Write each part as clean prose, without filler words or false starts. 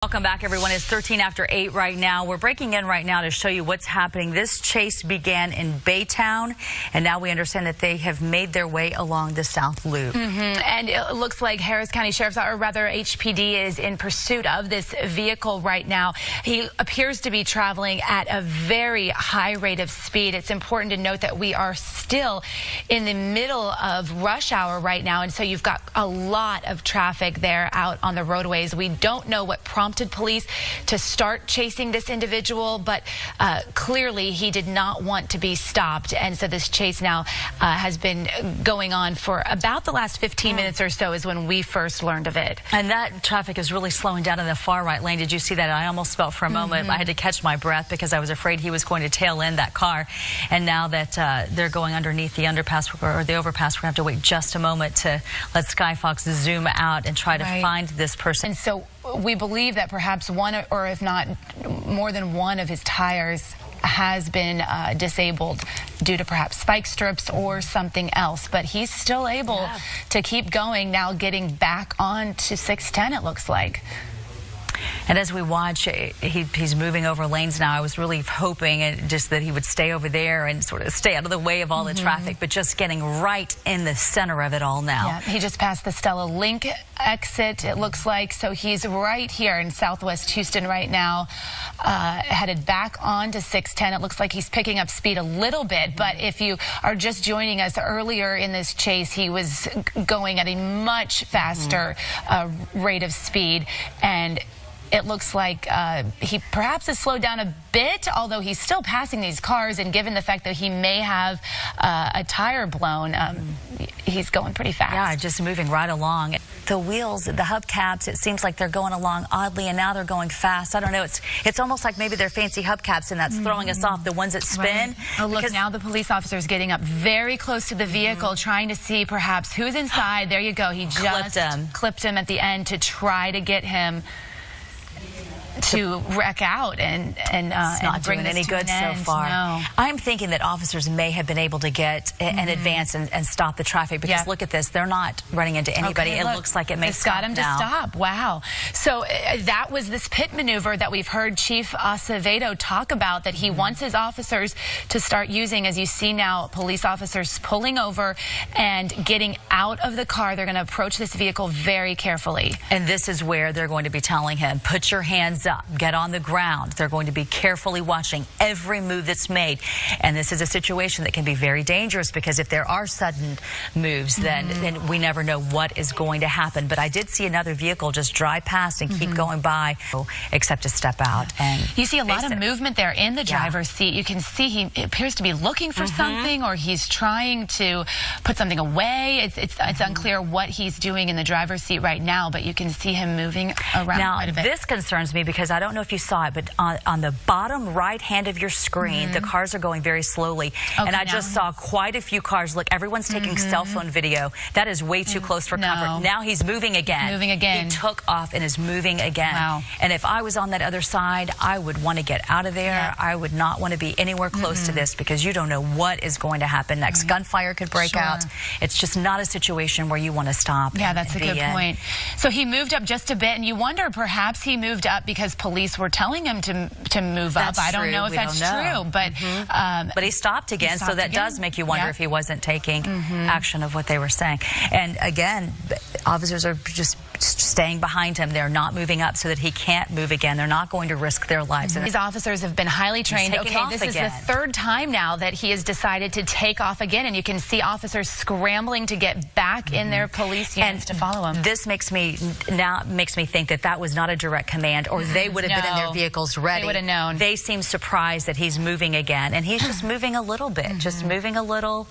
Welcome back, everyone. It's 13 after 8 right now. We're breaking in right now to show you what's happening. This chase began in Baytown, and now we understand that they have made their way along the South Loop. And it looks like Harris County Sheriff's, or rather HPD, is in pursuit of this vehicle right now. He appears to be traveling at a very high rate of speed. It's important to note that we are still in the middle of rush hour right now, and so you've got a lot of traffic there out on the roadways. We don't know what prompted police to start chasing this individual, but clearly he did not want to be stopped, and so this chase now has been going on for about the last 15 minutes or so is when we first learned of it. And that traffic is really slowing down in the far right lane. Did you see that? I almost felt for a moment I had to catch my breath because I was afraid he was going to tail end that car. And now that they're going underneath the underpass or the overpass, we're going to have to wait just a moment to let Skyfox zoom out and try to find this person. And so we believe that perhaps one, or if not more than one, of his tires has been disabled due to perhaps spike strips or something else, but he's still able to keep going, now getting back on to 610, it looks like. And as we watch, he's moving over lanes now. I was really hoping just that he would stay over there and sort of stay out of the way of all the traffic, but just getting right in the center of it all now. Yeah, he just passed the Stella Link exit, it looks like. So he's right here in Southwest Houston right now, headed back on to 610. It looks like he's picking up speed a little bit, but if you are just joining us earlier in this chase, he was going at a much faster rate of speed, and it looks like he perhaps has slowed down a bit, although he's still passing these cars, and given the fact that he may have a tire blown, he's going pretty fast. Yeah, just moving right along. The wheels, the hubcaps, it seems like they're going along oddly, and now they're going fast. I don't know. It's almost like maybe they're fancy hubcaps, and that's throwing us off, the ones that spin. Oh, look, now the police officer is getting up very close to the vehicle, trying to see perhaps who's inside. There you go. He just clipped him at the end to try to get him to wreck out and not bring doing any good so far. No. I'm thinking that officers may have been able to get an advance and stop the traffic, because look at this, they're not running into anybody. Okay, it looks like it may it's stop got him now. to stop. Wow. So that was this pit maneuver that we've heard Chief Acevedo talk about, that he wants his officers to start using. As you see now, police officers pulling over and getting out of the car. They're going to approach this vehicle very carefully. And this is where they're going to be telling him, put your hands up, get on the ground. They're going to be carefully watching every move that's made. And this is a situation that can be very dangerous, because if there are sudden moves, then we never know what is going to happen. But I did see another vehicle just drive past and keep going by, except to step out. And you see a lot of movement there in the driver's seat. You can see he appears to be looking for something, or he's trying to put something away. It's unclear what he's doing in the driver's seat right now, but you can see him moving around quite a bit. This concerns me, because I don't know if you saw it, but on the bottom right hand of your screen, the cars are going very slowly. And I just saw quite a few cars. Look, everyone's taking cell phone video. That is way too close for comfort. Now he's moving again. He took off and is moving again. Wow. And if I was on that other side, I would want to get out of there. I would not want to be anywhere close to this, because you don't know what is going to happen next. Gunfire could break out. It's just not a situation where you want to stop. Yeah, that's a good point. So he moved up just a bit, and you wonder perhaps he moved up because police were telling him to move up. I don't know if that's true, but he stopped again, so that does make you wonder if he wasn't taking action of what they were saying. And again, officers are just staying behind him. They're not moving up so that he can't move again. They're not going to risk their lives. These officers have been highly trained. Okay, this is the third time now that he has decided to take off again, and you can see officers scrambling to get back in their police units to follow him. This makes me think that was not a direct command, or they would have been in their vehicles ready. They would have known. They seem surprised that he's moving again, and he's just moving a little bit, just moving a little.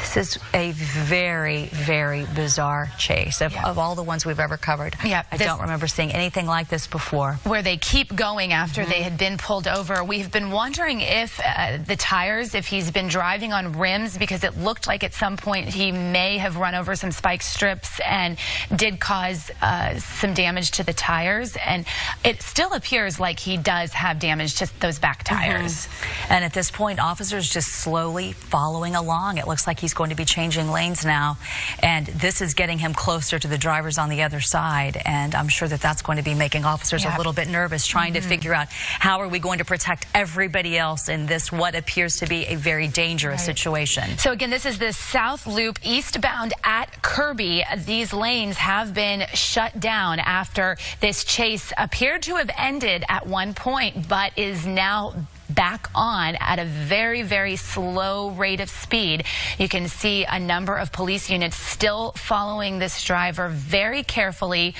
This is a very, very bizarre chase of all the ones we've ever covered. I don't remember seeing anything like this before. Where they keep going after they had been pulled over. We've been wondering if the tires, if he's been driving on rims, because it looked like at some point he may have run over some spike strips and did cause some damage to the tires. And it still appears like he does have damage to those back tires. And at this point, officers just slowly following along. It looks like he's going to be changing lanes now, and this is getting him closer to the drivers on the other side, and I'm sure that that's going to be making officers a little bit nervous, trying to figure out how are we going to protect everybody else in this what appears to be a very dangerous situation. So again, this is the South Loop eastbound at Kirby. These lanes have been shut down after this chase appeared to have ended at one point, but is now back on at a very, very slow rate of speed. You can see a number of police units still following this driver very carefully,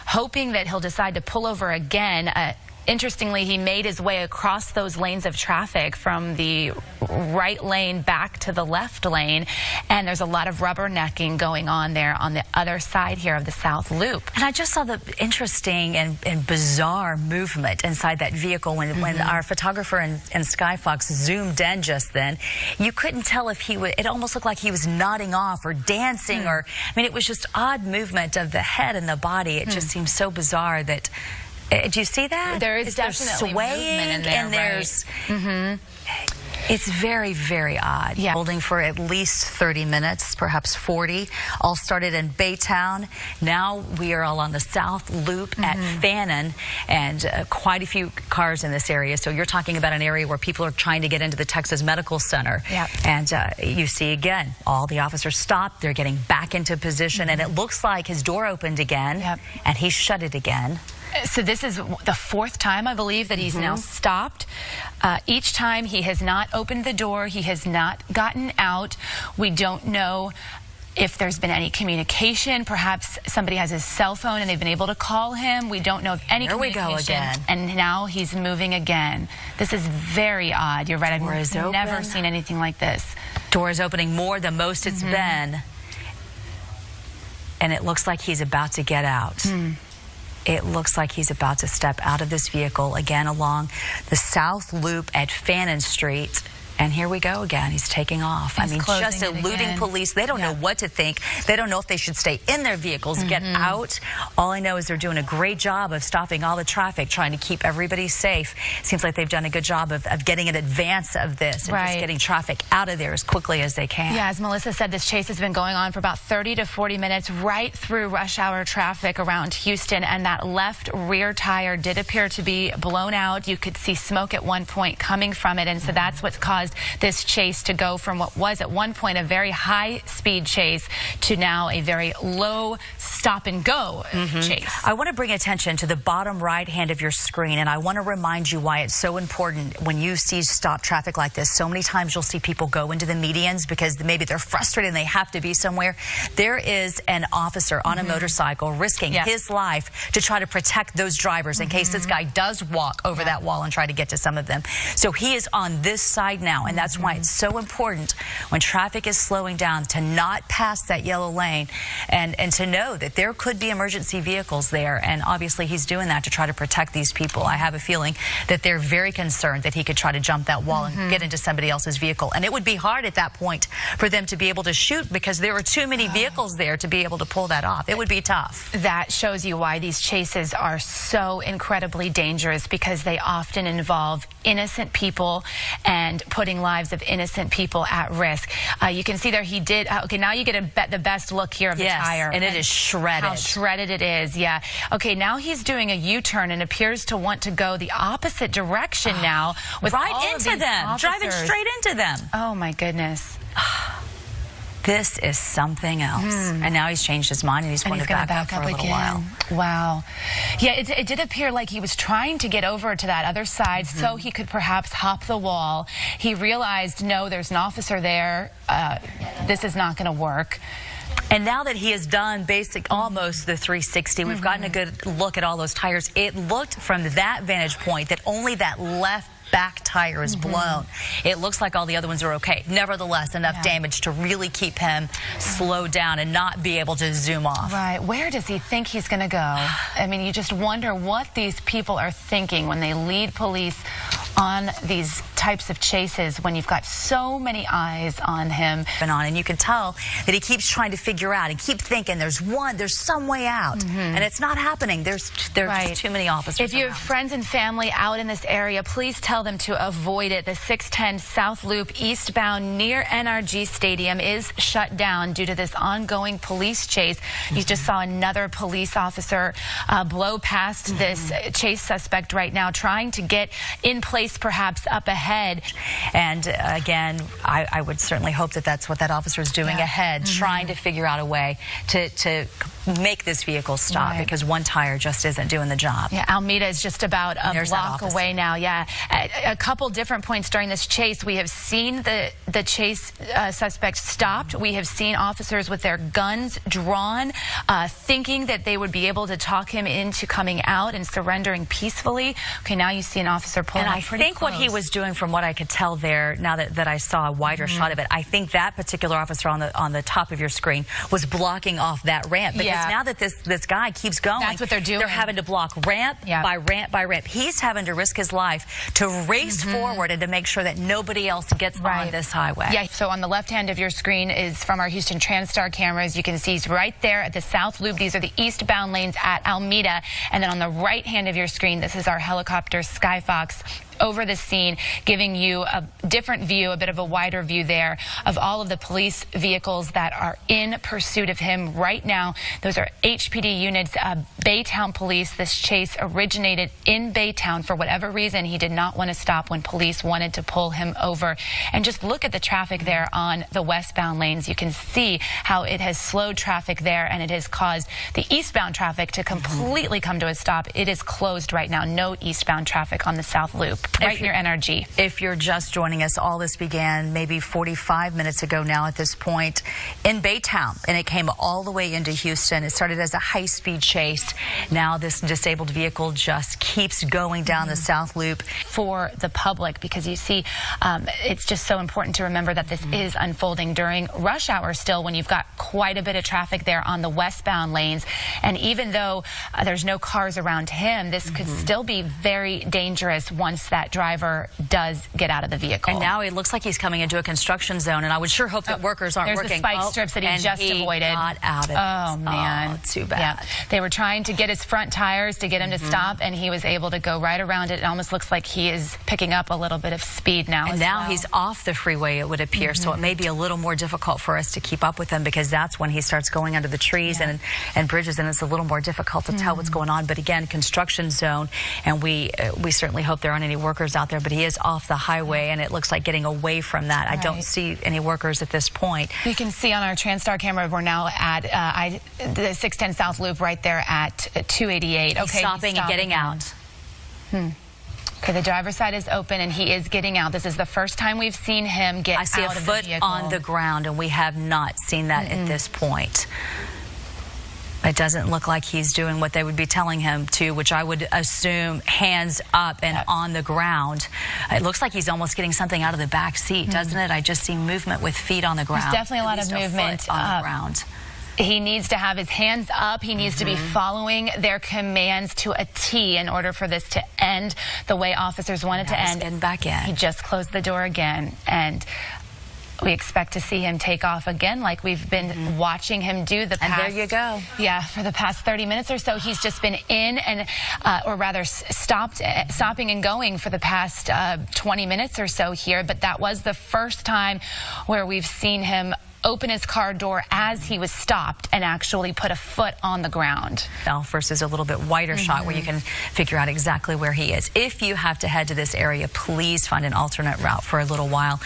hoping that he'll decide to pull over again. Interestingly, he made his way across those lanes of traffic from the right lane back to the left lane, and there's a lot of rubbernecking going on there on the other side here of the South Loop. And I just saw the interesting and bizarre movement inside that vehicle when our photographer and Sky Fox zoomed in just then. You couldn't tell if he was, it almost looked like he was nodding off or dancing or, I mean, it was just odd movement of the head and the body. It just seems so bizarre that, do you see that? There is definitely swaying movement in there, and there's, it's very, very odd. Yeah. Holding for at least 30 minutes, perhaps 40. All started in Baytown. Now we are all on the South Loop at Fannin, and quite a few cars in this area. So you're talking about an area where people are trying to get into the Texas Medical Center. Yep. And you see again, all the officers stopped. They're getting back into position, and it looks like his door opened again, and he shut it again. So this is the fourth time, I believe, that he's now stopped. Each time he has not opened the door. He has not gotten out. We don't know if there's been any communication. Perhaps somebody has his cell phone and they've been able to call him. We don't know of any communication. Here we go again. And now he's moving again. This is very odd. You're right. I've never seen anything like this. Door is opening more than most it's been. And it looks like he's about to get out. It looks like he's about to step out of this vehicle again along the South Loop at Fannin Street. And here we go again. He's taking off. I mean, just eluding police. They don't know what to think. They don't know if they should stay in their vehicles, get out. All I know is they're doing a great job of stopping all the traffic, trying to keep everybody safe. Seems like they've done a good job of getting in advance of this and just getting traffic out of there as quickly as they can. Yeah, as Melissa said, this chase has been going on for about 30 to 40 minutes right through rush hour traffic around Houston, and that left rear tire did appear to be blown out. You could see smoke at one point coming from it, and so that's what's caused this chase to go from what was at one point a very high-speed chase to now a very low stop-and-go chase. I want to bring attention to the bottom right hand of your screen, and I want to remind you why it's so important when you see stop traffic like this. So many times you'll see people go into the medians because maybe they're frustrated and they have to be somewhere. There is an officer on a motorcycle risking his life to try to protect those drivers in case this guy does walk over that wall and try to get to some of them. So he is on this side now, and that's why it's so important when traffic is slowing down to not pass that yellow lane and to know that there could be emergency vehicles there. And obviously he's doing that to try to protect these people. I have a feeling that they're very concerned that he could try to jump that wall and get into somebody else's vehicle. And it would be hard at that point for them to be able to shoot because there are too many vehicles there to be able to pull that off. It would be tough. That shows you why these chases are so incredibly dangerous, because they often involve innocent people and putting lives of innocent people at risk. You can see there he did. Okay, now you get the best look here of the tire. And it is shredded. How shredded it is, yeah. Okay, now he's doing a U-turn and appears to want to go the opposite direction now. With right into them, driving straight into them. Oh my goodness. This is something else. And now he's changed his mind and he's going to back up for a little while. Wow. Yeah, it did appear like he was trying to get over to that other side so he could perhaps hop the wall. He realized, no, there's an officer there. This is not going to work. And now that he has done almost the 360, we've gotten a good look at all those tires. It looked from that vantage point that only that left back tire is blown. It looks like all the other ones are okay. Nevertheless, enough damage to really keep him slowed down and not be able to zoom off. Right. Where does he think he's going to go? I mean, you just wonder what these people are thinking when they lead police on these types of chases when you've got so many eyes on him. And you can tell that he keeps trying to figure out and keep thinking there's some way out, and it's not happening. There's just too many officers. If you around. have friends and family out in this area, please tell them to avoid it. The 610 South Loop eastbound near NRG Stadium is shut down due to this ongoing police chase. You just saw another police officer blow past this chase suspect right now, trying to get in place perhaps up ahead. And again, I would certainly hope that that's what that officer is doing ahead, trying to figure out a way to make this vehicle stop, because one tire just isn't doing the job. Yeah, Almeda is just about a block away now. Yeah, at a couple different points during this chase, we have seen the chase suspect stopped. We have seen officers with their guns drawn, thinking that they would be able to talk him into coming out and surrendering peacefully. Okay, now you see an officer pulling up pretty think close. what he was doing, from what I could tell there, now that I saw a wider shot of it, I think that particular officer on the top of your screen was blocking off that ramp, because now that this guy keeps going, that's what they're doing. They're having to block ramp by ramp by ramp. He's having to risk his life to race forward and to make sure that nobody else gets on this highway. Yeah, so on the left hand of your screen is from our Houston TransStar cameras. You can see he's right there at the South Loop. These are the eastbound lanes at Almeda. And then on the right hand of your screen, this is our helicopter Skyfox over the scene, giving you a different view, a bit of a wider view there of all of the police vehicles that are in pursuit of him right now. Those are HPD units, Baytown Police. This chase originated in Baytown. For whatever reason, he did not want to stop when police wanted to pull him over. And just look at the traffic there on the westbound lanes. You can see how it has slowed traffic there, and it has caused the eastbound traffic to completely come to a stop. It is closed right now. No eastbound traffic on the South Loop. Right near NRG. If you're just joining us, all this began maybe 45 minutes ago now at this point in Baytown, and it came all the way into Houston. It started as a high-speed chase. Now this disabled vehicle just keeps going down the South Loop. For the public, because you see, it's just so important to remember that this is unfolding during rush hour still, when you've got quite a bit of traffic there on the westbound lanes. And even though there's no cars around him, this could still be very dangerous once that driver does get out of the vehicle. And now it looks like he's coming into a construction zone, and I would sure hope that workers aren't working. There's the spike strips that he just avoided. Got out of it. Oh, man. Oh, too bad. Yeah. They were trying to get his front tires to get him to stop, and he was able to go right around it. It almost looks like he is picking up a little bit of speed now. And now he's off the freeway, it would appear, so it may be a little more difficult for us to keep up with him, because that's when he starts going under the trees and bridges, and it's a little more difficult to tell what's going on. But again, construction zone, and we certainly hope there aren't any workers out there, but he is off the highway, and it looks like getting away from that. I don't see any workers at this point. You can see on our TransStar camera, we're now at the 610 South Loop right there at 288. Okay, stopping and getting out. Okay, the driver's side is open, and he is getting out. This is the first time we've seen him get out of the vehicle. I see a foot on the ground, and we have not seen that at this point. It doesn't look like he's doing what they would be telling him to, which I would assume hands up and on the ground. It looks like he's almost getting something out of the back seat, doesn't it? I just see movement with feet on the ground. There's definitely a lot of movement on the ground. He needs to have his hands up. He needs to be following their commands to a T in order for this to end the way officers want it to end. Getting back in. He just closed the door again, and we expect to see him take off again, like we've been watching him do the past. And there you go. Yeah, for the past 30 minutes or so, he's just been in and, or rather, stopping and going for the past 20 minutes or so here. But that was the first time where we've seen him open his car door as he was stopped and actually put a foot on the ground. Versus a little bit wider shot where you can figure out exactly where he is. If you have to head to this area, please find an alternate route for a little while.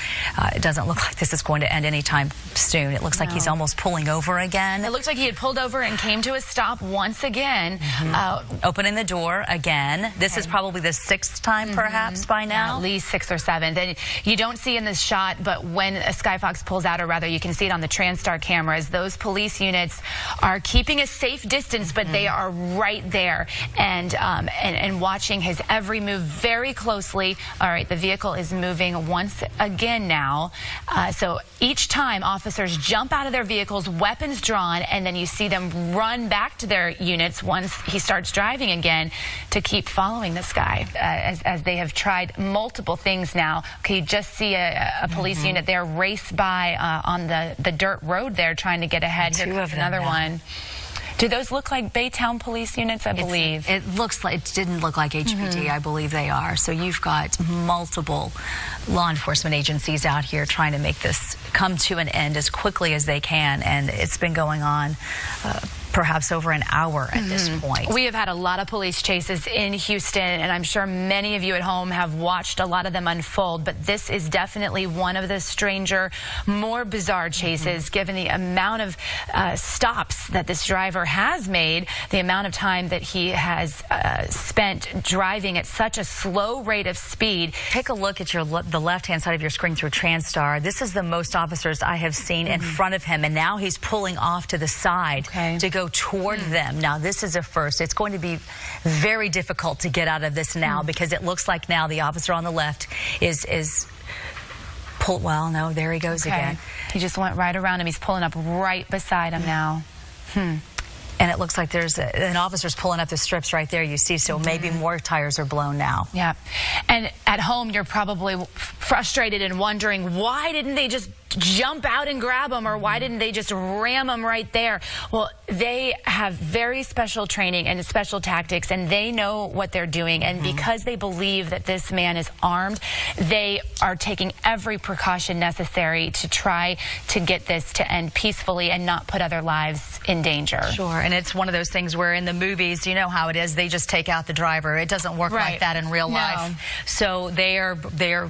It doesn't look like this is going to end anytime soon. It looks like he's almost pulling over again. It looks like he had pulled over and came to a stop once again. Opening the door again. This is probably the 6th time perhaps by now. Yeah, at least 6th or 7th. And you don't see in this shot, but when a Skyfox pulls out, or rather you can see see it on the TransStar cameras. Those police units are keeping a safe distance, but they are right there and watching his every move very closely. All right, the vehicle is moving once again now. So each time officers jump out of their vehicles, weapons drawn, and then you see them run back to their units once he starts driving again to keep following this guy as they have tried multiple things now. Okay, you just see a police unit there race by on the dirt road there trying to get ahead. Here comes another one. Do those look like Baytown police units, I believe? It looks like, it didn't look like HPD, I believe they are. So you've got multiple law enforcement agencies out here trying to make this come to an end as quickly as they can. And it's been going on perhaps over an hour at this point. We have had a lot of police chases in Houston, and I'm sure many of you at home have watched a lot of them unfold, but this is definitely one of the stranger, more bizarre chases, given the amount of stops that this driver has made, the amount of time that he has spent driving at such a slow rate of speed. Take a look at the left-hand side of your screen through TransStar. This is the most officers I have seen in front of him, and now he's pulling off to the side to go toward them. Now, this is a first. It's going to be very difficult to get out of this now because it looks like now the officer on the left is pull. Well, no, there he goes again. He just went right around him. He's pulling up right beside him now. And it looks like there's an officer's pulling up the strips right there, you see, so maybe more tires are blown now. Yeah. And at home, you're probably frustrated and wondering, why didn't they just jump out and grab him, or why didn't they just ram him right there? Well, they have very special training and special tactics, and they know what they're doing. And because they believe that this man is armed, they are taking every precaution necessary to try to get this to end peacefully and not put other lives in danger. Sure, and it's one of those things where in the movies, you know how it is, they just take out the driver. It doesn't work like that in real life. So they are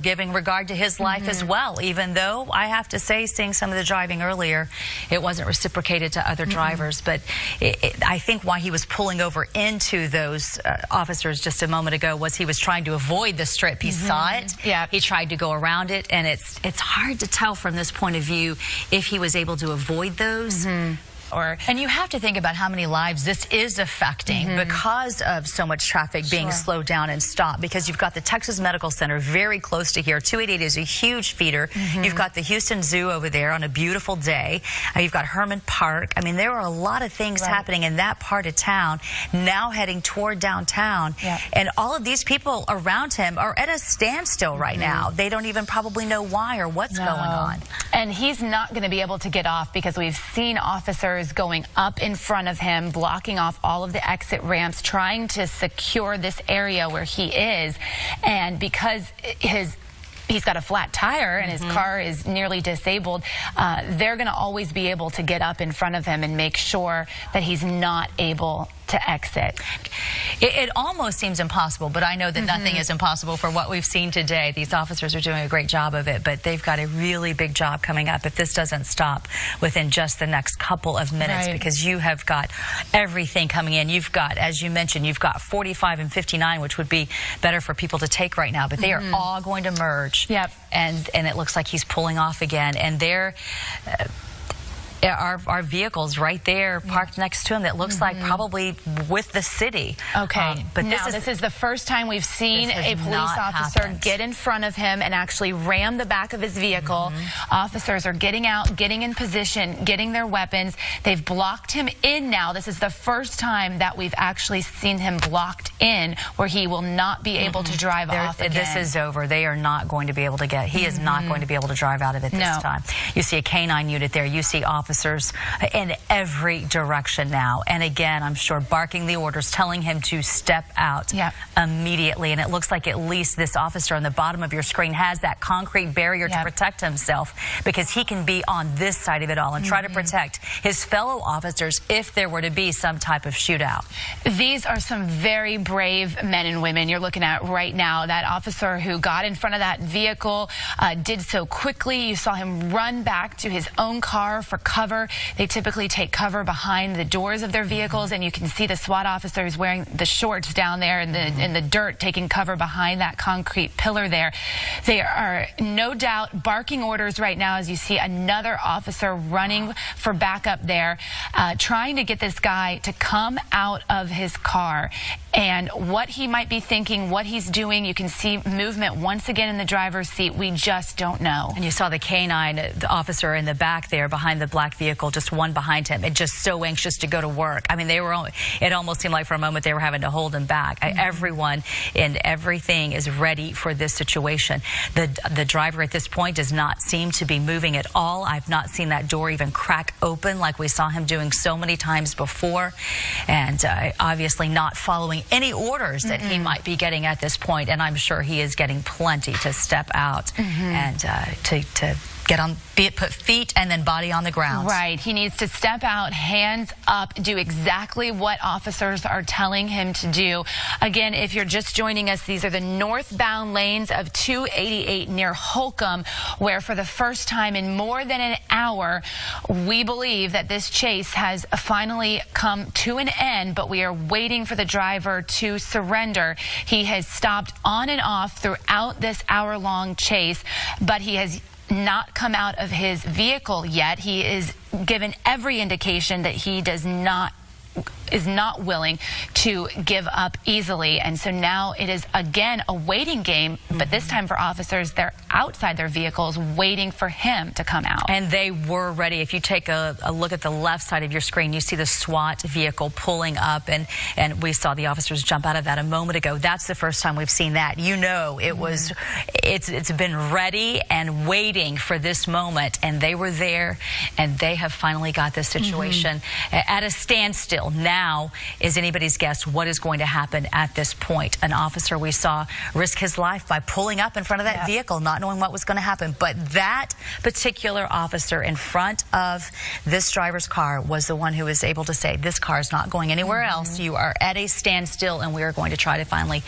giving regard to his life as well, even though I have to say, seeing some of the driving earlier, it wasn't reciprocated to other drivers. But I think why he was pulling over into those officers just a moment ago was he was trying to avoid the strip. He saw it. Yeah. He tried to go around it, and it's hard to tell from this point of view if he was able to avoid those. And you have to think about how many lives this is affecting because of so much traffic being slowed down and stopped, because you've got the Texas Medical Center very close to here. 288 is a huge feeder. You've got the Houston Zoo over there on a beautiful day. You've got Herman Park. I mean, there are a lot of things happening in that part of town, now heading toward downtown. And all of these people around him are at a standstill right now. They don't even probably know why or what's going on. And he's not going to be able to get off because we've seen officers going up in front of him, blocking off all of the exit ramps, trying to secure this area where he is. And because he's got a flat tire and his car is nearly disabled, they're going to always be able to get up in front of him and make sure that he's not able to exit. It almost seems impossible, but I know that nothing is impossible for what we've seen today. These officers are doing a great job of it, but they've got a really big job coming up if this doesn't stop within just the next couple of minutes, because you have got everything coming in. You've got, as you mentioned, you've got 45 and 59, which would be better for people to take right now, but they are all going to merge. And it looks like he's pulling off again, and they're our vehicles right there parked next to him that looks like probably with the city. But this is the first time we've seen a police officer get in front of him and actually ram the back of his vehicle. Officers are getting out, getting in position, getting their weapons. They've blocked him in now. This is the first time that we've actually seen him blocked in, where he will not be able to drive off again. This is over. They are not going to be able to get, he is not going to be able to drive out of it this time. You see a K-9 unit there. You see officers in every direction now. And again, I'm sure barking the orders, telling him to step out immediately. And it looks like at least this officer on the bottom of your screen has that concrete barrier to protect himself, because he can be on this side of it all and try to protect his fellow officers if there were to be some type of shootout. These are some very brave men and women you're looking at right now. That officer who got in front of that vehicle did so quickly. You saw him run back to his own car for cover. cover. They typically take cover behind the doors of their vehicles, and you can see the SWAT officers wearing the shorts down there in the dirt, taking cover behind that concrete pillar there. They are no doubt barking orders right now as you see another officer running for backup there, trying to get this guy to come out of his car. And what he might be thinking, what he's doing, you can see movement once again in the driver's seat. We just don't know. And you saw the canine officer in the back there behind the black vehicle, just one behind him, and just so anxious to go to work. I mean, it almost seemed like for a moment they were having to hold him back. Everyone and everything is ready for this situation. The driver at this point does not seem to be moving at all. I've not seen that door even crack open like we saw him doing so many times before, and obviously not following any orders that he might be getting at this point. And I'm sure he is getting plenty to step out and to get on, put feet and then body on the ground. Right. He needs to step out, hands up, do exactly what officers are telling him to do. Again, if you're just joining us, these are the northbound lanes of 288 near Holcomb, where for the first time in more than an hour, we believe that this chase has finally come to an end, but we are waiting for the driver to surrender. He has stopped on and off throughout this hour-long chase, but he has not come out of his vehicle yet. He is given every indication that he is not willing to give up easily. And so now it is again a waiting game, but this time for officers, they're outside their vehicles waiting for him to come out. And they were ready. If you take a look at the left side of your screen, you see the SWAT vehicle pulling up, and we saw the officers jump out of that a moment ago. That's the first time we've seen that. You know, it's been ready and waiting for this moment, and they were there, and they have finally got this situation at a standstill. Now is anybody's guess what is going to happen at this point. An officer we saw risk his life by pulling up in front of that vehicle, not knowing what was going to happen. But that particular officer in front of this driver's car was the one who was able to say, this car is not going anywhere else. You are at a standstill, and we are going to try to finally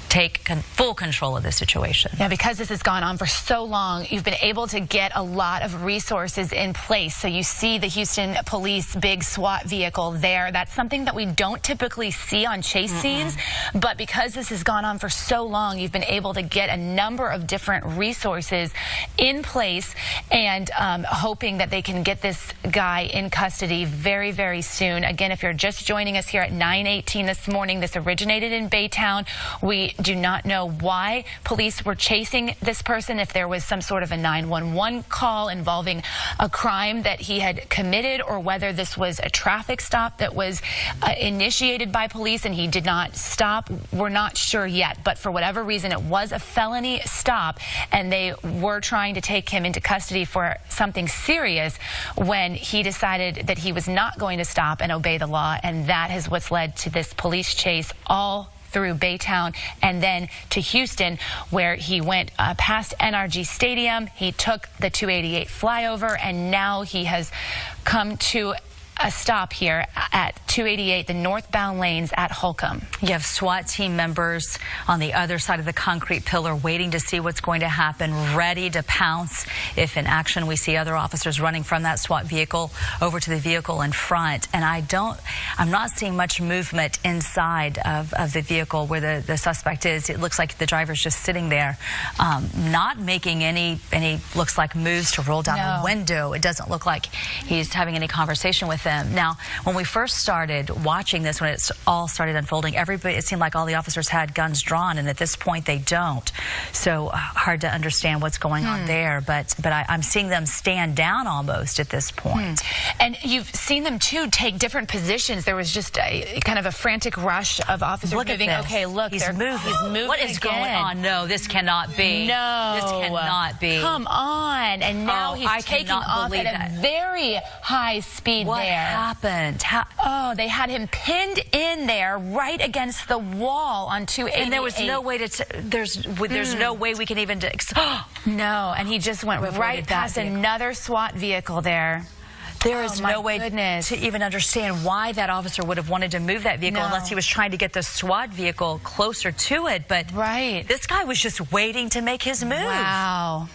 take full control of this situation. Yeah, because this has gone on for so long, you've been able to get a lot of resources in place. So you see the Houston police big SWAT vehicle there. That's something that we don't typically see on chase scenes, but because this has gone on for so long, you've been able to get a number of different resources in place, and hoping that they can get this guy in custody very, very soon. Again, if you're just joining us here at 9:18 this morning, this originated in Baytown. We do not know why police were chasing this person, if there was some sort of a 911 call involving a crime that he had committed, or whether this was a traffic stop that was initiated by police and he did not stop. We're not sure yet, but for whatever reason, it was a felony stop, and they were trying to take him into custody for something serious when he decided that he was not going to stop and obey the law, and that is what's led to this police chase all through Baytown and then to Houston, where he went past NRG Stadium. He took the 288 flyover, and now he has come to a stop here at 288, the northbound lanes at Holcomb. You have SWAT team members on the other side of the concrete pillar waiting to see what's going to happen, ready to pounce if in action we see other officers running from that SWAT vehicle over to the vehicle in front. And I'm not seeing much movement inside of the vehicle where the suspect is. It looks like the driver's just sitting there, not making any looks like moves to roll down the window. It doesn't look like he's having any conversation with them. Now, when we first started watching this, when it all started unfolding, it seemed like all the officers had guns drawn, and at this point they don't. So hard to understand what's going on there, but I'm seeing them stand down almost at this point. And you've seen them too take different positions. There was just a kind of a frantic rush of officers moving. Okay, look, he's moving. What is going on? No, this cannot be. No, this cannot be. Come on! And now he's taking off at a very high speed. What happened? They had him pinned in there right against the wall on 288. And there was no way to. There's no way we can even. No, and he just went right past another SWAT vehicle there. There is no way to even understand why that officer would have wanted to move that vehicle unless he was trying to get the SWAT vehicle closer to it. But this guy was just waiting to make his move. Wow.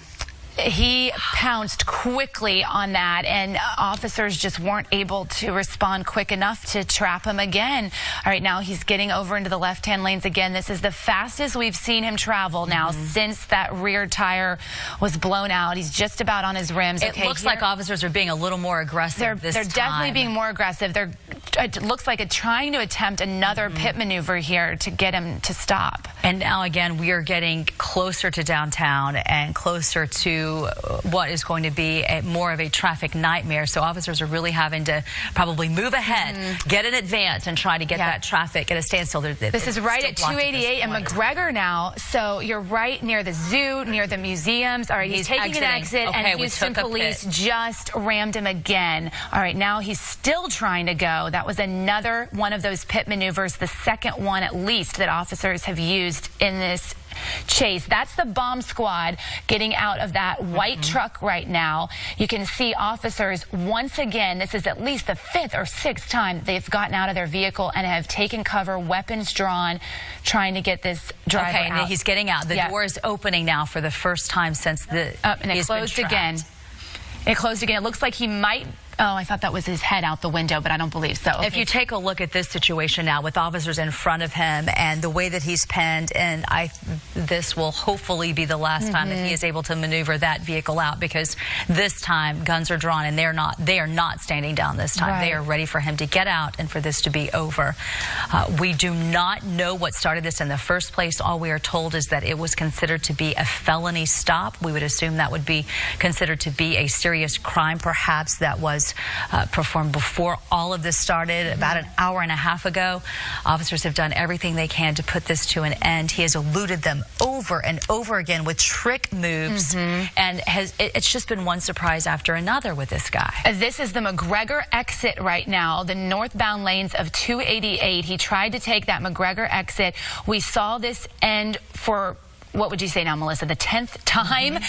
he pounced quickly on that, and officers just weren't able to respond quick enough to trap him again. All right, now he's getting over into the left-hand lanes again. This is the fastest we've seen him travel now since that rear tire was blown out. He's just about on his rims. It looks like officers are being a little more aggressive this time. They're definitely being more aggressive. It looks like trying to attempt another pit maneuver here to get him to stop. And now again, we are getting closer to downtown and closer to what is going to be more of a traffic nightmare. So officers are really having to probably move ahead, get in advance, and try to get that traffic at a standstill. This is right at 288 and McGregor now. So you're right near the zoo, near the museums. All right, he's taking an exit, and Houston police just rammed him again. All right, now he's still trying to go. That was another one of those pit maneuvers, the second one at least that officers have used in this chase. That's the bomb squad getting out of that white truck right now. You can see officers once again, this is at least the 5th or 6th time they've gotten out of their vehicle and have taken cover, weapons drawn, trying to get this driver out. And he's getting out. The door is opening now for the first time since and it closed again. It closed again. It looks like he might... Oh, I thought that was his head out the window, but I don't believe so. If you take a look at this situation now with officers in front of him and the way that he's pinned, and this will hopefully be the last time that he is able to maneuver that vehicle out, because this time guns are drawn and they are not standing down this time. They are ready for him to get out and for this to be over. We do not know what started this in the first place. All we are told is that it was considered to be a felony stop. We would assume that would be considered to be a serious crime, perhaps, that was performed before all of this started, about an hour and a half ago. Officers have done everything they can to put this to an end. He has eluded them over and over again with trick moves, and it's just been one surprise after another with this guy. This is the McGregor exit right now, the northbound lanes of 288. He tried to take that McGregor exit. We saw this end for... what would you say now, Melissa, the 10th time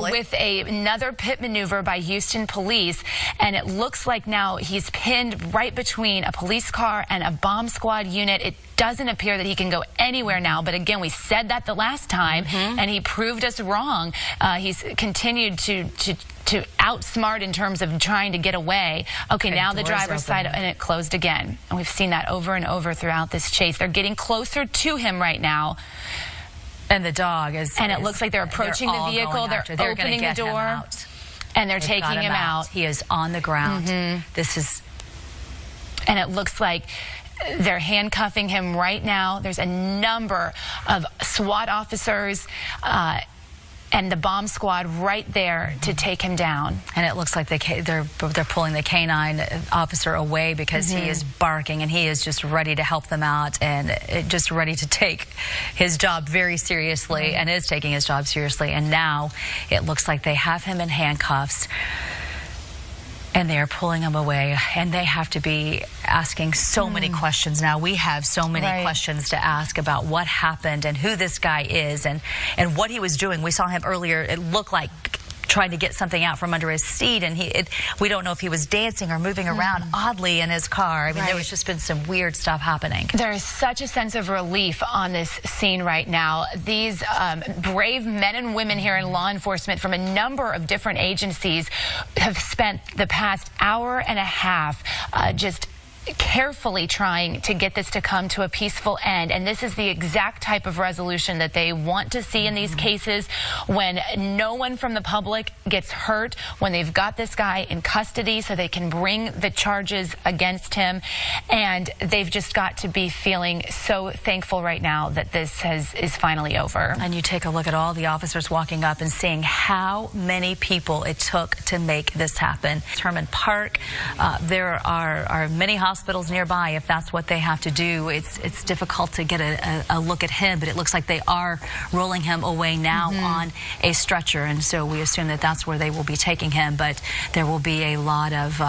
with another pit maneuver by Houston police. And it looks like now he's pinned right between a police car and a bomb squad unit. It doesn't appear that he can go anywhere now. But again, we said that the last time, and he proved us wrong. He's continued to outsmart in terms of trying to get away. Okay, now the driver's side, and it closed again. And we've seen that over and over throughout this chase. They're getting closer to him right now. And the dog is... And it looks like they're approaching the vehicle. They're opening the door. And they're taking him out. He is on the ground. This is... And it looks like they're handcuffing him right now. There's a number of SWAT officers and the bomb squad right there to take him down. And it looks like they're pulling the canine officer away because he is barking, and he is just ready to help them out and just ready to take his job very seriously, and is taking his job seriously. And now it looks like they have him in handcuffs, and they are pulling him away, and they have to be asking so many questions now. We have so many questions to ask about what happened and who this guy is and what he was doing. We saw him earlier. It looked like trying to get something out from under his seat, and we don't know if he was dancing or moving around oddly in his car. I mean, there was just been some weird stuff happening. There is such a sense of relief on this scene right now. These brave men and women here in law enforcement from a number of different agencies have spent the past hour and a half just carefully trying to get this to come to a peaceful end. And this is the exact type of resolution that they want to see in these cases, when no one from the public gets hurt, when they've got this guy in custody so they can bring the charges against him. And they've just got to be feeling so thankful right now that this is finally over. And you take a look at all the officers walking up and seeing how many people it took to make this happen. Herman Park, there are many hospitals nearby. If that's what they have to do, it's difficult to get a look at him, but it looks like they are rolling him away now on a stretcher, and so we assume that that's where they will be taking him. But there will be a lot of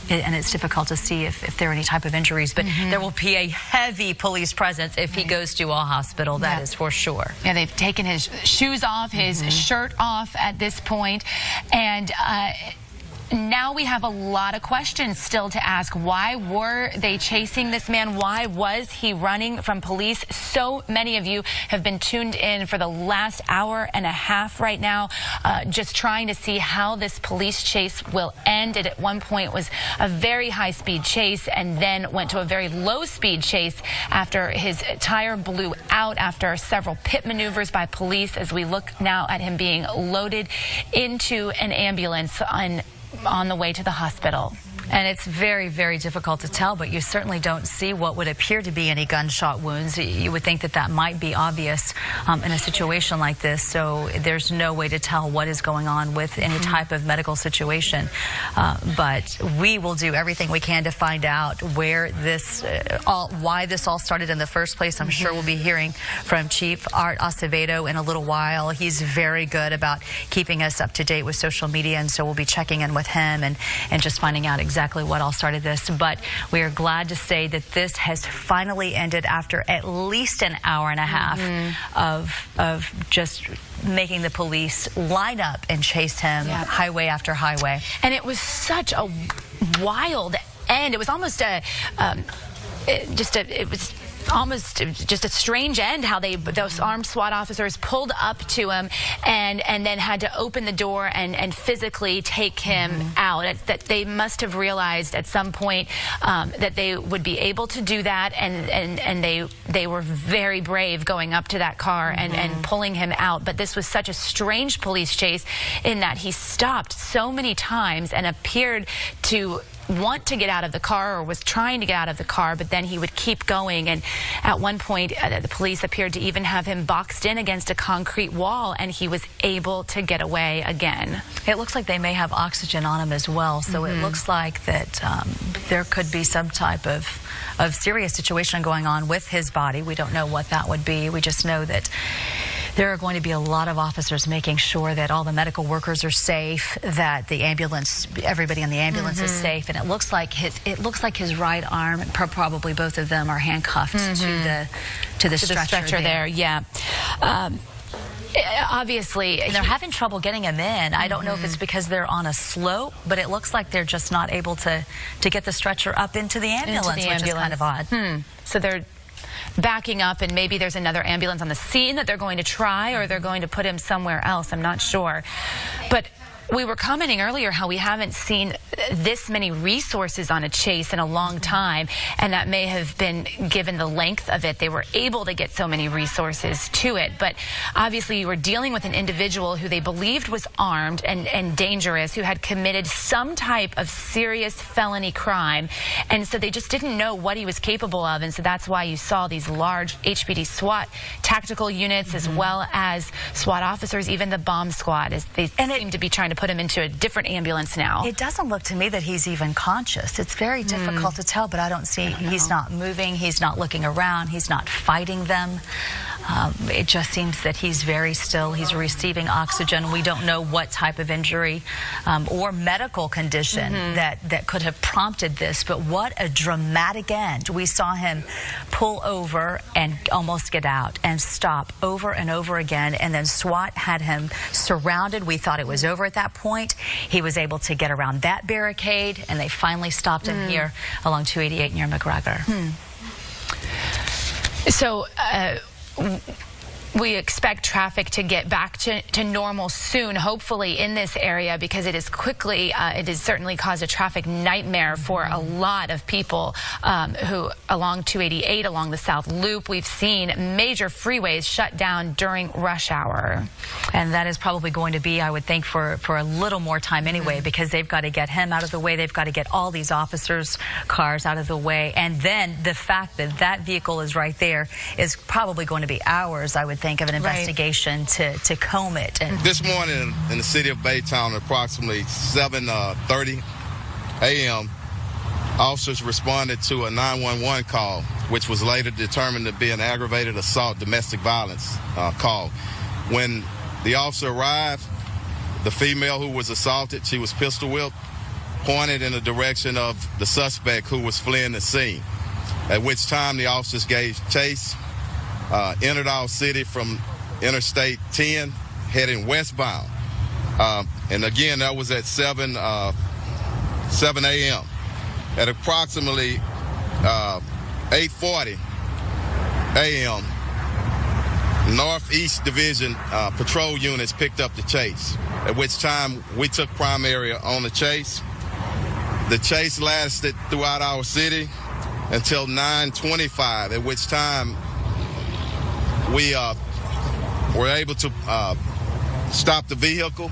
and it's difficult to see if there are any type of injuries, but there will be a heavy police presence if he goes to a hospital, that is for sure. Yeah, they've taken his shoes off, his shirt off at this point, and now we have a lot of questions still to ask. Why were they chasing this man? Why was he running from police? So many of you have been tuned in for the last hour and a half right now, just trying to see how this police chase will end. It at one point was a very high-speed chase and then went to a very low-speed chase after his tire blew out after several pit maneuvers by police, as we look now at him being loaded into an ambulance on the way to the hospital. And it's very, very difficult to tell, but you certainly don't see what would appear to be any gunshot wounds. You would think that that might be obvious in a situation like this, so there's no way to tell what is going on with any type of medical situation. But we will do everything we can to find out where this, why this all started in the first place. I'm sure we'll be hearing from Chief Art Acevedo in a little while. He's very good about keeping us up to date with social media, and so we'll be checking in with him and just finding out exactly what all started this. But we are glad to say that this has finally ended after at least an hour and a half of just making the police line up and chase him highway after highway. And it was such a wild end. It was almost almost just a strange end, how those armed SWAT officers pulled up to him and then had to open the door and physically take him out. That they must have realized at some point that they would be able to do that, and they were very brave going up to that car and pulling him out. But this was such a strange police chase in that he stopped so many times and appeared to want to get out of the car, or was trying to get out of the car, but then he would keep going. And at one point the police appeared to even have him boxed in against a concrete wall, and he was able to get away again. It looks like they may have oxygen on him as well, so it looks like that there could be some type of serious situation going on with his body. We don't know what that would be. We just know that there are going to be a lot of officers making sure that all the medical workers are safe, that the ambulance, everybody in the ambulance is safe, and it looks like his right arm, probably both of them, are handcuffed to the stretcher there. Yeah. Obviously, and they're having trouble getting him in. I don't know if it's because they're on a slope, but it looks like they're just not able to get the stretcher up into the ambulance, which is kind of odd. So they're backing up, and maybe there's another ambulance on the scene that they're going to try, or they're going to put him somewhere else. I'm not sure. But we were commenting earlier how we haven't seen this many resources on a chase in a long time, and that may have been given the length of it. They were able to get so many resources to it, but obviously you were dealing with an individual who they believed was armed and dangerous, who had committed some type of serious felony crime, and so they just didn't know what he was capable of, and so that's why you saw these large HPD SWAT tactical units, as well as SWAT officers, even the bomb squad, as they seem to be trying to put him into a different ambulance now. It doesn't look to me that he's even conscious. It's very difficult to tell, but I don't see, he's not moving, he's not looking around, he's not fighting them. It just seems that he's very still. He's receiving oxygen. We don't know what type of injury or medical condition that could have prompted this, but what a dramatic end. We saw him pull over and almost get out and stop over and over again, and then SWAT had him surrounded. We thought it was over at that point. He was able to get around that barricade, and they finally stopped him here along 288 near McGregor. So we expect traffic to get back to normal soon, hopefully, in this area, because it is quickly, it has certainly caused a traffic nightmare for a lot of people who, along 288, along the South Loop, we've seen major freeways shut down during rush hour. And that is probably going to be, I would think, for a little more time anyway, because they've got to get him out of the way. They've got to get all these officers' cars out of the way. And then the fact that that vehicle is right there is probably going to be hours, I would think, of an investigation to comb it. And this morning in the city of Baytown, at approximately 7:30 a.m., officers responded to a 911 call, which was later determined to be an aggravated assault domestic violence call. When the officer arrived, the female who was assaulted, she was pistol whipped, pointed in the direction of the suspect who was fleeing the scene, at which time the officers gave chase, entered our city from Interstate 10, heading westbound. And again, that was at 7:30 7 a.m. At approximately 8:40 a.m., Northeast Division patrol units picked up the chase, at which time we took primary on the chase. The chase lasted throughout our city until 9:25, at which time we were able to stop the vehicle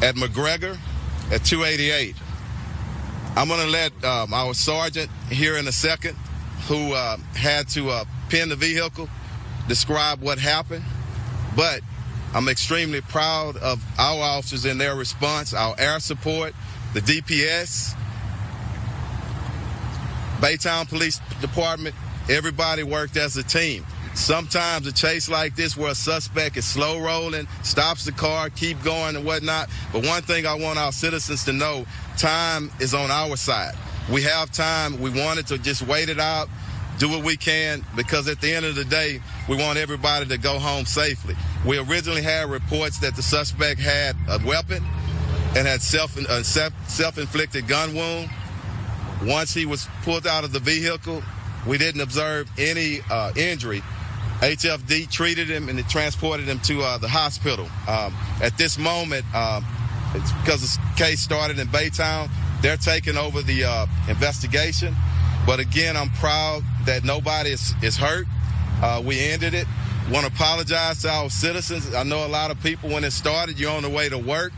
at McGregor at 288. I'm going to let our sergeant here in a second, who had to pin the vehicle, describe what happened. But I'm extremely proud of our officers and their response, our air support, the DPS, Baytown Police Department. Everybody worked as a team. Sometimes a chase like this where a suspect is slow rolling, stops the car, keep going and whatnot. But one thing I want our citizens to know, time is on our side. We have time. We wanted to just wait it out, do what we can, because at the end of the day, we want everybody to go home safely. We originally had reports that the suspect had a weapon and had self-inflicted gun wound. Once he was pulled out of the vehicle, we didn't observe any injury. HFD treated him and transported him to the hospital. At this moment, it's because the case started in Baytown, they're taking over the investigation. But again, I'm proud that nobody is hurt. We ended it. Want to apologize to our citizens. I know a lot of people, when it started, you're on the way to work.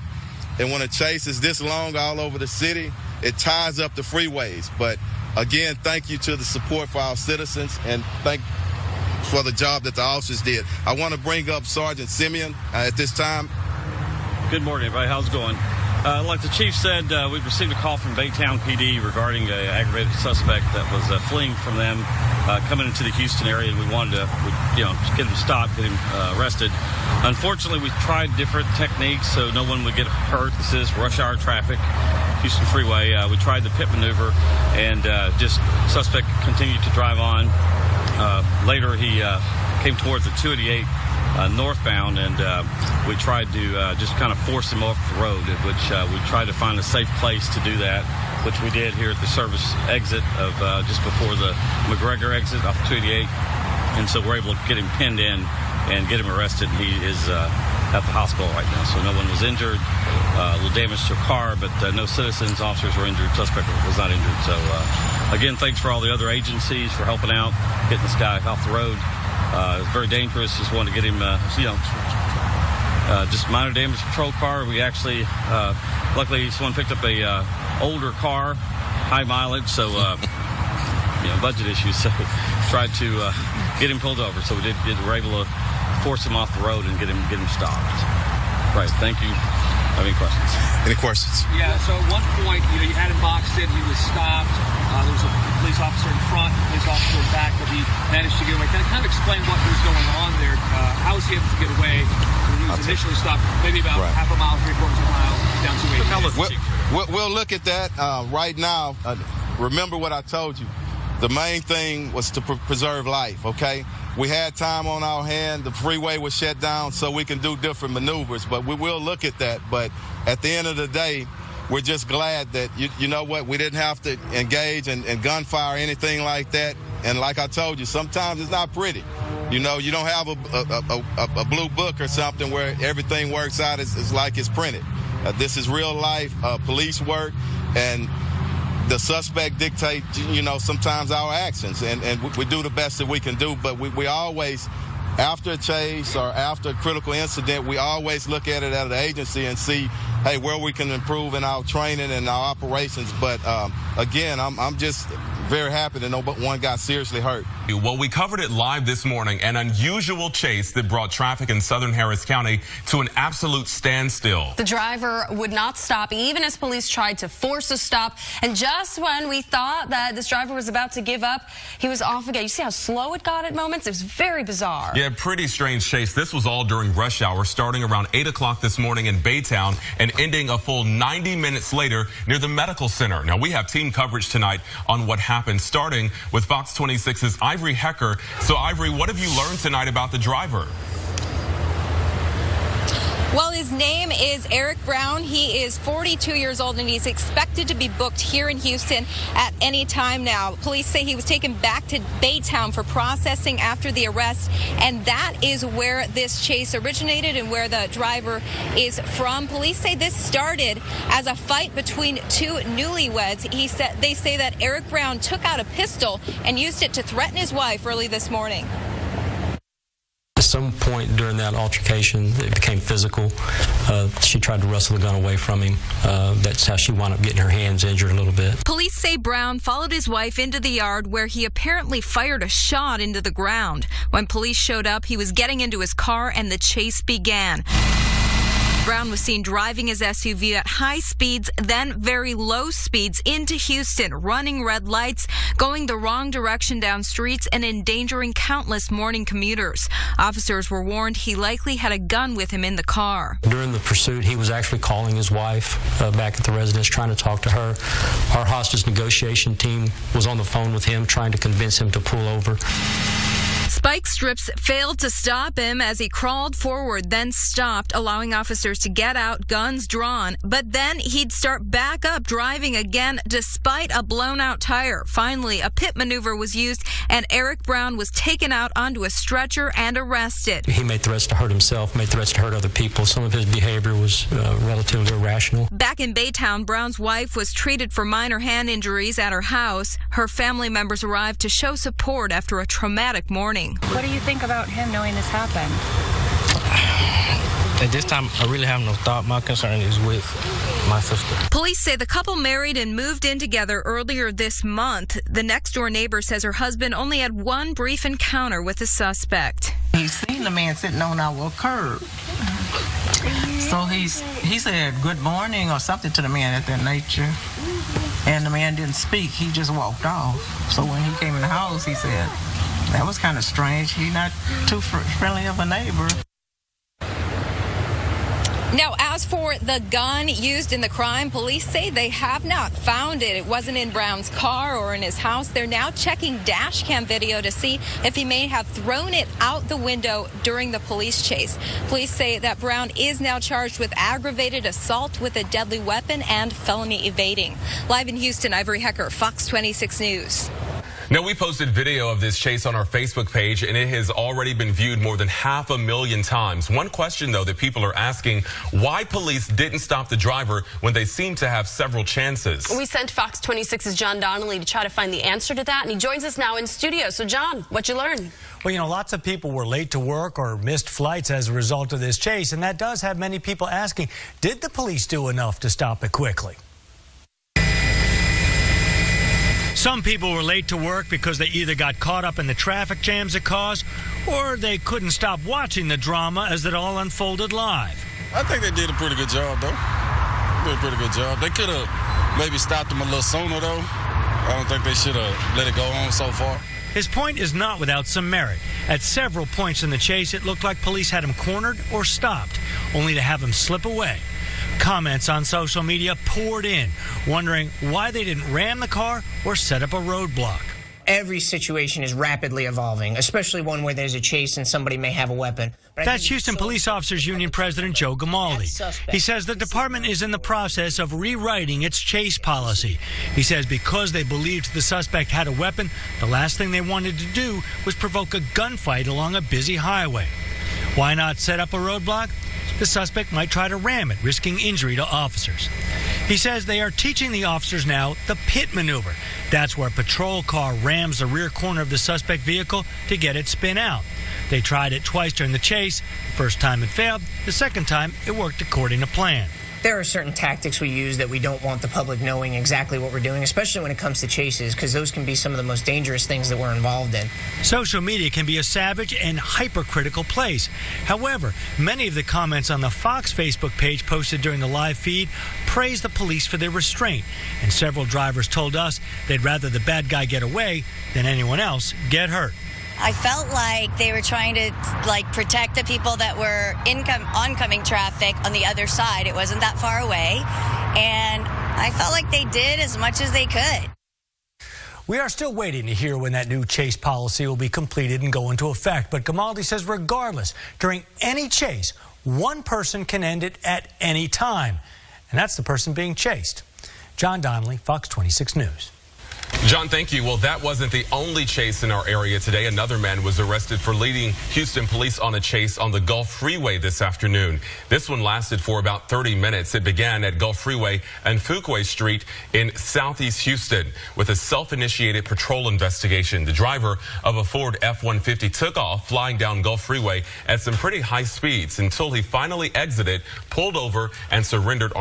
And when a chase is this long all over the city, it ties up the freeways. But again, thank you to the support for our citizens, and thank for the job that the officers did. I want to bring up Sergeant Simeon at this time. Good morning, everybody. How's it going? Like the chief said, we've received a call from Baytown PD regarding an aggravated suspect that was fleeing from them, coming into the Houston area, and we wanted to, get him stopped, get him arrested. Unfortunately, we tried different techniques so no one would get hurt. This is rush hour traffic, Houston Freeway. We tried the pit maneuver, and just suspect continued to drive on. Later, he came towards the 288 northbound, and we tried to just kind of force him off the road, at which we tried to find a safe place to do that, which we did here at the service exit of just before the McGregor exit off 288. And so we're able to get him pinned in and get him arrested. He is at the hospital right now, so no one was injured. A little damage to a car, but no citizens, officers were injured. Suspect was not injured. So again, thanks for all the other agencies for helping out, getting this guy off the road. It was very dangerous. Just wanted to get him, just minor damage patrol car. We actually, luckily, someone picked up a older car, high mileage, so budget issues. So tried to get him pulled over. So we were able to force him off the road and get him stopped. Right. Thank you. Have any questions? Any questions? Yeah, so at one point, you had him boxed in, he was stopped. There was a police officer in front, a police officer in back, but he managed to get away. Can I kind of explain what was going on there? How was he able to get away when he was initially stopped, maybe about half a mile, 3/4 of a mile down to 288? We'll look at that right now. Remember what I told you. The main thing was to preserve life, okay? We had time on our hand. The freeway was shut down so we can do different maneuvers, but we will look at that. But at the end of the day, we're just glad that, you know what, we didn't have to engage in gunfire or anything like that. And like I told you, sometimes it's not pretty. You know, you don't have a blue book or something where everything works out as like it's printed. This is real life police work, and the suspect dictate, sometimes our actions, and we do the best that we can do. But we always, after a chase or after a critical incident, we always look at it as an agency and see, hey, where we can improve in our training and our operations. But again, I'm just very happy that no one got seriously hurt. Well, we covered it live this morning, an unusual chase that brought traffic in southern Harris County to an absolute standstill. The driver would not stop, even as police tried to force a stop. And just when we thought that this driver was about to give up, he was off again. You see how slow it got at moments? It was very bizarre. Yeah, pretty strange chase. This was all during rush hour, starting around 8 o'clock this morning in Baytown and ending a full 90 minutes later near the medical center. Now, we have team coverage tonight on what happened, starting with Fox 26's Ivory Hecker. So, Ivory, what have you learned tonight about the driver? Well, his name is Eric Brown. He is 42 years old, and he's expected to be booked here in Houston at any time now. Police say he was taken back to Baytown for processing after the arrest, and that is where this chase originated and where the driver is from. Police say this started as a fight between two newlyweds. They say that Eric Brown took out a pistol and used it to threaten his wife early this morning. At some point during that altercation, it became physical. She tried to wrestle the gun away from him. That's how she wound up getting her hands injured a little bit. Police say Brown followed his wife into the yard where he apparently fired a shot into the ground. When police showed up, he was getting into his car and the chase began. Brown was seen driving his SUV at high speeds, then very low speeds into Houston, running red lights, going the wrong direction down streets, and endangering countless morning commuters. Officers were warned he likely had a gun with him in the car. During the pursuit, he was actually calling his wife back at the residence, trying to talk to her. Our hostage negotiation team was on the phone with him, trying to convince him to pull over. Spike strips failed to stop him as he crawled forward, then stopped, allowing officers to get out, guns drawn. But then he'd start back up driving again despite a blown out tire. Finally, a pit maneuver was used and Eric Brown was taken out onto a stretcher and arrested. He made threats to hurt himself, made threats to hurt other people. Some of his behavior was relatively irrational. Back in Baytown, Brown's wife was treated for minor hand injuries at her house. Her family members arrived to show support after a traumatic morning. What do you think about him knowing this happened? At this time, I really have no thought. My concern is with my sister. Police say the couple married and moved in together earlier this month. The next-door neighbor says her husband only had one brief encounter with the suspect. He seen the man sitting on our curb. So he said good morning or something to the man at that nature. And the man didn't speak. He just walked off. So when he came in the house, he said, that was kind of strange. He's not too friendly of a neighbor. Now, as for the gun used in the crime, police say they have not found it. It wasn't in Brown's car or in his house. They're now checking dash cam video to see if he may have thrown it out the window during the police chase. Police say that Brown is now charged with aggravated assault with a deadly weapon and felony evading. Live in Houston, Ivory Hecker, Fox 26 News. Now, we posted video of this chase on our Facebook page, and it has already been viewed more than 500,000 times. One question, though, that people are asking, why police didn't stop the driver when they seem to have several chances. We sent Fox 26's John Donnelly to try to find the answer to that, and he joins us now in studio. So, John, what'd you learn? Well, you know, lots of people were late to work or missed flights as a result of this chase, and that does have many people asking, did the police do enough to stop it quickly? Some people were late to work because they either got caught up in the traffic jams it caused, or they couldn't stop watching the drama as it all unfolded live. I think they did a pretty good job, though. They did a pretty good job. They could have maybe stopped them a little sooner, though. I don't think they should have let it go on so far. His point is not without some merit. At several points in the chase, it looked like police had him cornered or stopped, only to have him slip away. Comments on social media poured in, wondering why they didn't ram the car or set up a roadblock. Every situation is rapidly evolving, especially one where there's a chase and somebody may have a weapon. That's Houston Police Officers Union President Joe Gamaldi. He says the department is in the process of rewriting its chase policy. He says because they believed the suspect had a weapon, the last thing they wanted to do was provoke a gunfight along a busy highway. Why not set up a roadblock? The suspect might try to ram it, risking injury to officers. He says they are teaching the officers now the pit maneuver. That's where a patrol car rams the rear corner of the suspect vehicle to get it spin out. They tried it twice during the chase. The first time it failed. The second time it worked according to plan. There are certain tactics we use that we don't want the public knowing exactly what we're doing, especially when it comes to chases, because those can be some of the most dangerous things that we're involved in. Social media can be a savage and hypercritical place. However, many of the comments on the Fox Facebook page posted during the live feed praise the police for their restraint, and several drivers told us they'd rather the bad guy get away than anyone else get hurt. I felt like they were trying to protect the people that were oncoming traffic on the other side. It wasn't that far away, and I felt like they did as much as they could. We are still waiting to hear when that new chase policy will be completed and go into effect. But Grimaldi says regardless, during any chase, one person can end it at any time. And that's the person being chased. John Donnelly, Fox 26 News. John, thank you. Well, that wasn't the only chase in our area today. Another man was arrested for leading Houston police on a chase on the Gulf Freeway this afternoon. This one lasted for about 30 minutes. It began at Gulf Freeway and Fuquay Street in southeast Houston with a self-initiated patrol investigation. The driver of a Ford F-150 took off flying down Gulf Freeway at some pretty high speeds until he finally exited, pulled over, and surrendered on